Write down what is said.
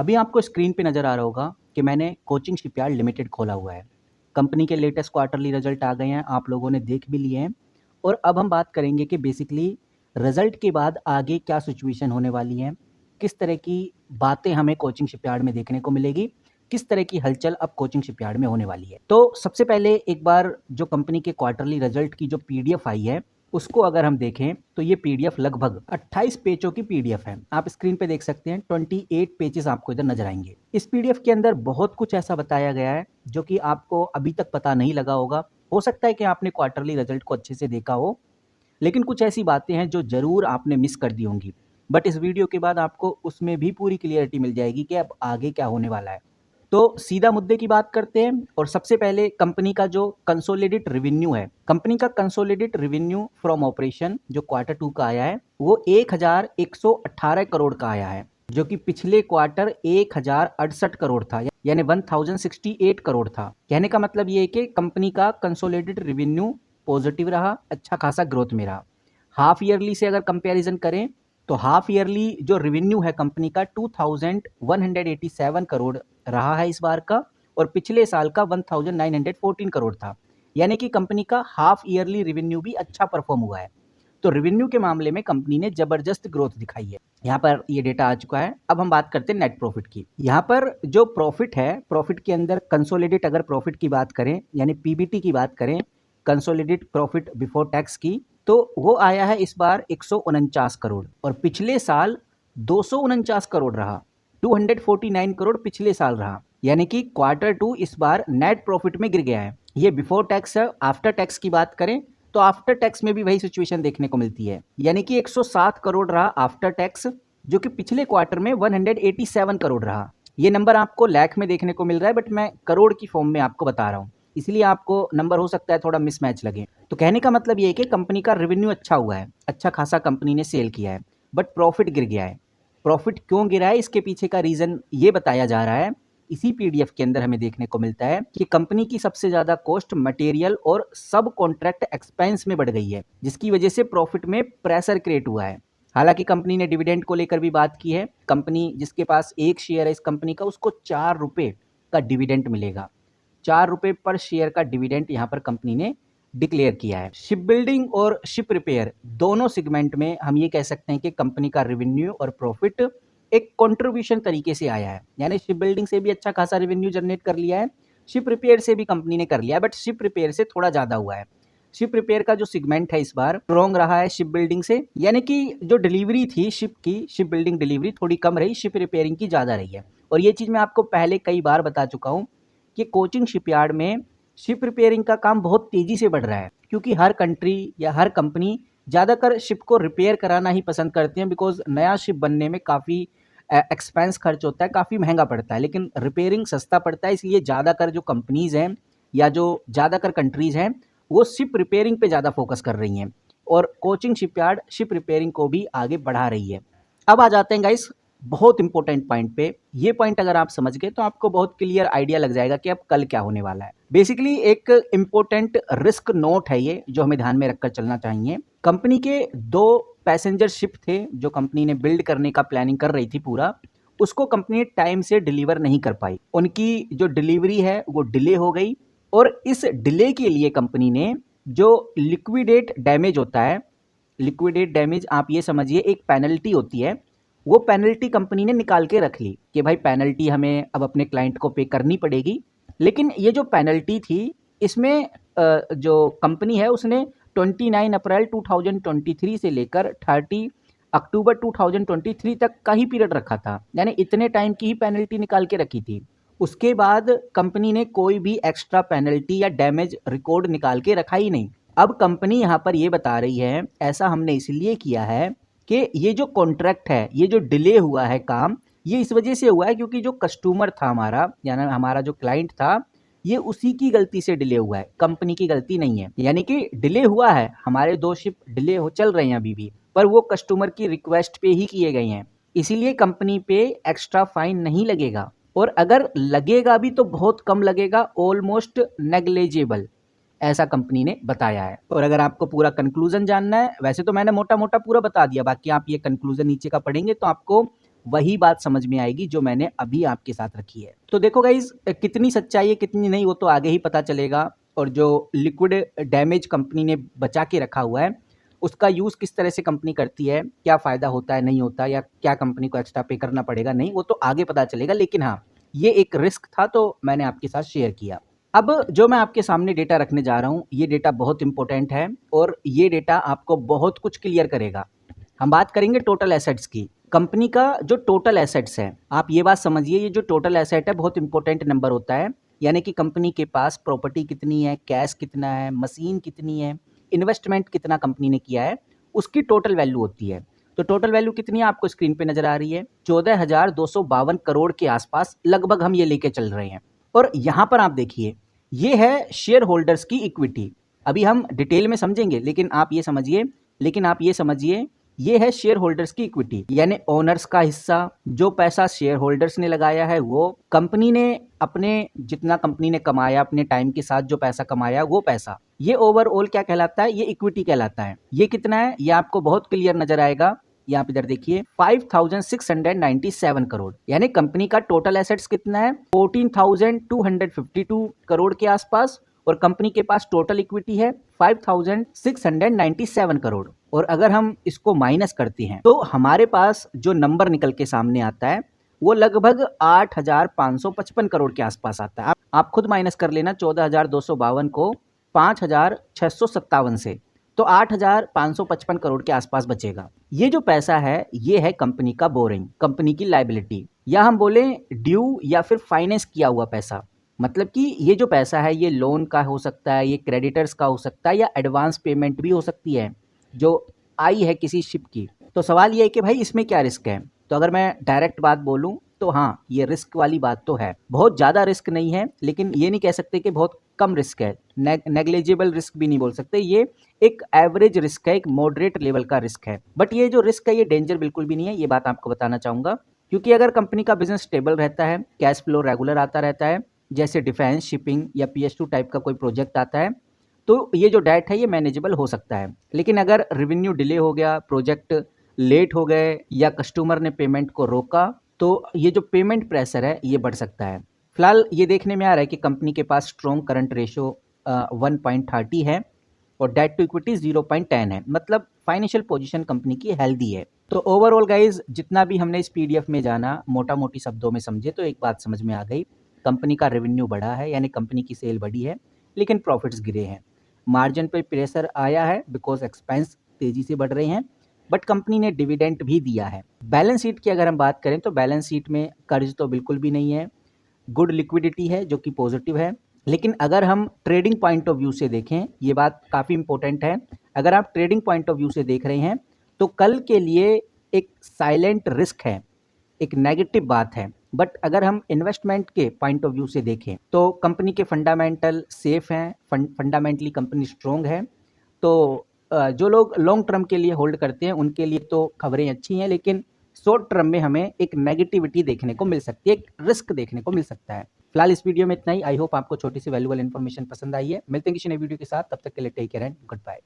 अभी आपको स्क्रीन पे नज़र आ रहा होगा कि मैंने कोचिंग शिपयार्ड लिमिटेड खोला हुआ है। कंपनी के लेटेस्ट क्वार्टरली रिजल्ट आ गए हैं, आप लोगों ने देख भी लिए हैं और अब हम बात करेंगे कि बेसिकली रिजल्ट के बाद आगे क्या सिचुएशन होने वाली है, किस तरह की बातें हमें कोचिंग शिपयार्ड में देखने को मिलेगी, किस तरह की हलचल अब कोचिंग शिपयार्ड में होने वाली है। तो सबसे पहले एक बार जो कंपनी के क्वार्टरली रिजल्ट की जो पीडीएफ आई है उसको अगर हम देखें तो ये पीडीएफ लगभग 28 पेजों की पीडीएफ है। आप स्क्रीन पे देख सकते हैं 28 पेजेस आपको इधर नजर आएंगे। इस पीडीएफ के अंदर बहुत कुछ ऐसा बताया गया है जो कि आपको अभी तक पता नहीं लगा होगा। हो सकता है कि आपने क्वार्टरली रिजल्ट को अच्छे से देखा हो, लेकिन कुछ ऐसी बातें हैं जो ज़रूर आपने मिस कर दी होंगी। बट इस वीडियो के बाद आपको उसमें भी पूरी क्लियरिटी मिल जाएगी कि अब आगे क्या होने वाला है। तो सीधा मुद्दे की बात करते हैं और सबसे पहले कंपनी का जो कंसोलिडेट रेवेन्यू है, कंपनी का कंसोलिडेट रेवेन्यू फ्रॉम ऑपरेशन जो क्वार्टर 2 का आया है वो 1118 करोड़ का आया है, जो कि पिछले क्वार्टर 1068 करोड़ था, यानी 1068 करोड़ था। कहने का मतलब ये है कि कंपनी का कंसोलिडेट रेवेन्यू पॉजिटिव रहा, अच्छा खासा ग्रोथ में रहा। हाफ ईयरली से अगर कंपैरिजन करें तो हाफ ईयरली जो रेवेन्यू है कंपनी का 2187 करोड़ रहा है इस बार का, और पिछले साल का 1914 करोड़ था, यानी कि कंपनी का हाफ ईयरली रेवेन्यू भी अच्छा परफॉर्म हुआ है। तो रेवेन्यू के मामले में कंपनी ने जबरदस्त ग्रोथ दिखाई है। यहाँ पर ये डेटा आ चुका है। अब हम बात करते हैं नेट प्रॉफिट की। यहाँ पर जो प्रॉफिट है, प्रॉफिट के अंदर कंसोलिडेट अगर प्रॉफिट की बात करें यानी पीबीटी की बात करें, कंसोलिडेट प्रॉफिट बिफोर टैक्स की, तो वो आया है इस बार 149 करोड़ और पिछले साल 249 करोड़ रहा। 249 करोड़ पिछले साल रहा, यानी कि क्वार्टर 2 इस बार नेट प्रॉफिट में गिर गया है। ये बिफोर टैक्स है। आफ्टर टैक्स की बात करें तो आफ्टर टैक्स में भी वही सिचुएशन देखने को मिलती है, यानी कि 107 करोड़ रहा आफ्टर टैक्स, जो कि पिछले क्वार्टर में 187 करोड़ रहा। ये नंबर आपको लाख में देखने को मिल रहा है, बट मैं करोड़ की फॉर्म में आपको बता रहा हूँ, इसलिए आपको नंबर हो सकता है थोड़ा मिसमैच लगे। तो कहने का मतलब ये है कि कंपनी का रेवेन्यू अच्छा हुआ है, अच्छा खासा कंपनी ने सेल किया है, बट प्रॉफिट गिर गया है। प्रॉफिट क्यों गिरा है, इसके पीछे का रीज़न ये बताया जा रहा है। इसी पीडीएफ के अंदर हमें देखने को मिलता है कि कंपनी की सबसे ज़्यादा कॉस्ट मटेरियल और सब कॉन्ट्रैक्ट एक्सपेंस में बढ़ गई है, जिसकी वजह से प्रॉफिट में प्रेशर क्रिएट हुआ है। हालांकि कंपनी ने डिविडेंड को लेकर भी बात की है। कंपनी जिसके पास एक शेयर है इस कंपनी का, उसको 4 रुपये का डिविडेंड मिलेगा। 4 रुपये पर शेयर का डिविडेंड यहाँ पर कंपनी ने डिक्लेयर किया है। शिप बिल्डिंग और शिप रिपेयर दोनों सेगमेंट में हम ये कह सकते हैं कि कंपनी का रेवेन्यू और प्रॉफिट एक कंट्रीब्यूशन तरीके से आया है, यानी शिप बिल्डिंग से भी अच्छा खासा रेवेन्यू जनरेट कर लिया है, शिप रिपेयर से भी कंपनी ने कर लिया है, बट शिप रिपेयर से थोड़ा ज़्यादा हुआ है। शिप रिपेयर का जो सेगमेंट है इस बार स्ट्रॉन्ग रहा है शिप बिल्डिंग से, यानी कि जो डिलीवरी थी शिप की, शिप बिल्डिंग डिलीवरी थोड़ी कम रही, शिप रिपेयरिंग की ज़्यादा रही है। और ये चीज़ मैं आपको पहले कई बार बता चुका हूँ कि कोचिंग शिपयार्ड में शिप रिपेयरिंग का काम बहुत तेज़ी से बढ़ रहा है, क्योंकि हर कंट्री या हर कंपनी ज़्यादातर शिप को रिपेयर कराना ही पसंद करते हैं, बिकॉज नया शिप बनने में काफ़ी एक्सपेंस खर्च होता है, काफ़ी महंगा पड़ता है, लेकिन रिपेयरिंग सस्ता पड़ता है। इसलिए ज़्यादातर जो कंपनीज़ हैं या जो ज़्यादातर कंट्रीज़ हैं वो शिप रिपेयरिंग पे ज़्यादा फोकस कर रही हैं, और कोचिंग शिपयार्ड शिप रिपेयरिंग को भी आगे बढ़ा रही है। अब आ जाते हैं गाइस बहुत इंपॉर्टेंट पॉइंट पे। ये पॉइंट अगर आप समझ गए तो आपको बहुत क्लियर आइडिया लग जाएगा कि अब कल क्या होने वाला है। बेसिकली एक इंपॉर्टेंट रिस्क नोट है ये, जो हमें ध्यान में रखकर चलना चाहिए। कंपनी के 2 पैसेंजर शिप थे जो कंपनी ने बिल्ड करने का प्लानिंग कर रही थी पूरा, उसको कंपनी टाइम से डिलीवर नहीं कर पाई। उनकी जो डिलीवरी है वो डिले हो गई, और इस डिले के लिए कंपनी ने जो लिक्विडेट डैमेज होता है, लिक्विडेट डैमेज आप ये समझिए एक पेनल्टी होती है, वो पेनल्टी कंपनी ने निकाल के रख ली कि भाई पेनल्टी हमें अब अपने क्लाइंट को पे करनी पड़ेगी। लेकिन ये जो पेनल्टी थी इसमें जो कंपनी है उसने 29 अप्रैल 2023 से लेकर 30 अक्टूबर 2023 तक का ही पीरियड रखा था, यानी इतने टाइम की ही पेनल्टी निकाल के रखी थी। उसके बाद कंपनी ने कोई भी एक्स्ट्रा पेनल्टी या डैमेज रिकॉर्ड निकाल के रखा ही नहीं। अब कंपनी यहाँ पर ये बता रही है ऐसा हमने इसलिए किया है कि ये जो कॉन्ट्रैक्ट है, ये जो डिले हुआ है काम, ये इस वजह से हुआ है क्योंकि जो कस्टमर था हमारा, यानी हमारा जो क्लाइंट था, ये उसी की गलती से डिले हुआ है, कंपनी की गलती नहीं है। यानी कि डिले हुआ है, हमारे 2 शिप डिले हो चल रहे हैं अभी भी, पर वो कस्टमर की रिक्वेस्ट पे ही किए गए हैं, इसीलिए कंपनी पे एक्स्ट्रा फाइन नहीं लगेगा, और अगर लगेगा भी तो बहुत कम लगेगा, ऑलमोस्ट नेग्लेजेबल, ऐसा कंपनी ने बताया है। और अगर आपको पूरा कंक्लूजन जानना है, वैसे तो मैंने मोटा मोटा पूरा बता दिया, बाकी आप ये कंक्लूजन नीचे का पढ़ेंगे तो आपको वही बात समझ में आएगी जो मैंने अभी आपके साथ रखी है। तो देखो गाइज, कितनी सच्चाई है कितनी नहीं वो तो आगे ही पता चलेगा। और जो लिक्विड डैमेज कंपनी ने बचा के रखा हुआ है उसका यूज़ किस तरह से कंपनी करती है, क्या फ़ायदा होता है नहीं होता, या क्या कंपनी को एक्स्ट्रा पे करना पड़ेगा नहीं, वो तो आगे पता चलेगा। लेकिन हाँ, ये एक रिस्क था तो मैंने आपके साथ शेयर किया। अब जो मैं आपके सामने डेटा रखने जा रहा हूँ, ये डेटा बहुत इंपॉर्टेंट है और ये डेटा आपको बहुत कुछ क्लियर करेगा। हम बात करेंगे टोटल एसेट्स की। कंपनी का जो टोटल एसेट्स है, आप ये बात समझिए, ये जो टोटल एसेट है बहुत इंपॉर्टेंट नंबर होता है। यानी कि कंपनी के पास प्रॉपर्टी कितनी है, कैश कितना है, मशीन कितनी है, इन्वेस्टमेंट कितना कंपनी ने किया है, उसकी टोटल वैल्यू होती है। तो टोटल वैल्यू कितनी है आपको स्क्रीन पे नजर आ रही है, 14,252 करोड़ के आसपास लगभग हम ये लेके चल रहे हैं। और यहाँ पर आप देखिए, ये है शेयर होल्डर्स की इक्विटी। अभी हम डिटेल में समझेंगे, लेकिन आप ये समझिए, ये है शेयर होल्डर्स की इक्विटी, यानी ओनर्स का हिस्सा। जो पैसा शेयर होल्डर्स ने लगाया है वो कंपनी ने अपने, जितना कंपनी ने कमाया अपने टाइम के साथ, जो पैसा कमाया वो पैसा, ये ओवरऑल क्या कहलाता है, ये इक्विटी कहलाता है। ये कितना है ये आपको बहुत क्लियर नजर आएगा। यहाँ पे इधर देखिए 5,697 करोड़, यानी कंपनी का टोटल एसेट्स कितना है 14,252 करोड़ के आसपास, और कंपनी के पास टोटल इक्विटी है 5,697 करोड़। और अगर हम इसको माइनस करते हैं तो हमारे पास जो नंबर निकल के सामने आता है वो लगभग 8,555 करोड़ के आसपास आता है। आप खुद माइनस कर लेना 14,252 को 5,657 से, तो 8,555 करोड़ के आसपास बचेगा। ये जो पैसा है ये है कंपनी का बोरिंग, कंपनी की लायबिलिटी, या हम बोले ड्यू या फिर फाइनेंस किया हुआ पैसा। मतलब कि ये जो पैसा है ये लोन का हो सकता है, ये क्रेडिटर्स का हो सकता है, या एडवांस पेमेंट भी हो सकती है जो आई है किसी शिप की। तो सवाल ये है कि भाई इसमें क्या रिस्क है। तो अगर मैं डायरेक्ट बात बोलूं तो हाँ, ये रिस्क वाली बात तो है। बहुत ज़्यादा रिस्क नहीं है, लेकिन ये नहीं कह सकते कि बहुत कम रिस्क है। नेग्लिजिबल रिस्क भी नहीं बोल सकते। ये एक एवरेज रिस्क है, एक मॉडरेट लेवल का रिस्क है। बट ये जो रिस्क है ये डेंजर बिल्कुल भी नहीं है, ये बात आपको बताना चाहूँगा। क्योंकि अगर कंपनी का बिजनेस स्टेबल रहता है, कैश फ्लो रेगुलर आता रहता है, जैसे डिफेंस, शिपिंग या PS2 टाइप का कोई प्रोजेक्ट आता है, तो ये जो डेट है ये मैनेजेबल हो सकता है। लेकिन अगर रेवेन्यू डिले हो गया, प्रोजेक्ट लेट हो गए, या कस्टमर ने पेमेंट को रोका, तो ये जो पेमेंट प्रेशर है ये बढ़ सकता है। फिलहाल ये देखने में आ रहा है कि कंपनी के पास स्ट्रॉन्ग करंट रेशो 1.30 है और डेट टू इक्विटी 0.10 है। मतलब फाइनेंशियल पोजीशन कंपनी की हेल्दी है। तो ओवरऑल गाइज, जितना भी हमने इस PDF में जाना, मोटा मोटी शब्दों में समझे तो एक बात समझ में आ गई। कंपनी का रेवेन्यू बढ़ा है, यानी कंपनी की सेल बढ़ी है, लेकिन प्रॉफिट्स गिरे हैं। मार्जिन पे प्रेशर आया है बिकॉज एक्सपेंस तेजी से बढ़ रहे हैं, बट कंपनी ने डिविडेंड भी दिया है। बैलेंस शीट की अगर हम बात करें तो बैलेंस शीट में कर्ज तो बिल्कुल भी नहीं है, गुड लिक्विडिटी है जो कि पॉजिटिव है। लेकिन अगर हम ट्रेडिंग पॉइंट ऑफ व्यू से देखें, ये बात काफ़ी इंपॉर्टेंट है, अगर आप ट्रेडिंग पॉइंट ऑफ व्यू से देख रहे हैं तो कल के लिए एक साइलेंट रिस्क है, एक नेगेटिव बात है। बट अगर हम इन्वेस्टमेंट के पॉइंट ऑफ व्यू से देखें तो कंपनी के फंडामेंटल सेफ हैं, फंडामेंटली कंपनी स्ट्रोंग है। तो जो लोग लॉन्ग टर्म के लिए होल्ड करते हैं उनके लिए तो खबरें अच्छी हैं, लेकिन शॉर्ट टर्म में हमें एक नेगेटिविटी देखने को मिल सकती है, एक रिस्क देखने को मिल सकता है। फिलहाल इस वीडियो में इतना ही। आई होप आपको छोटी सी वैल्यूएबल इन्फॉर्मेशन पसंद आई है। मिलते हैं किसी नई वीडियो के साथ, तब तक के लिए take care and good bye.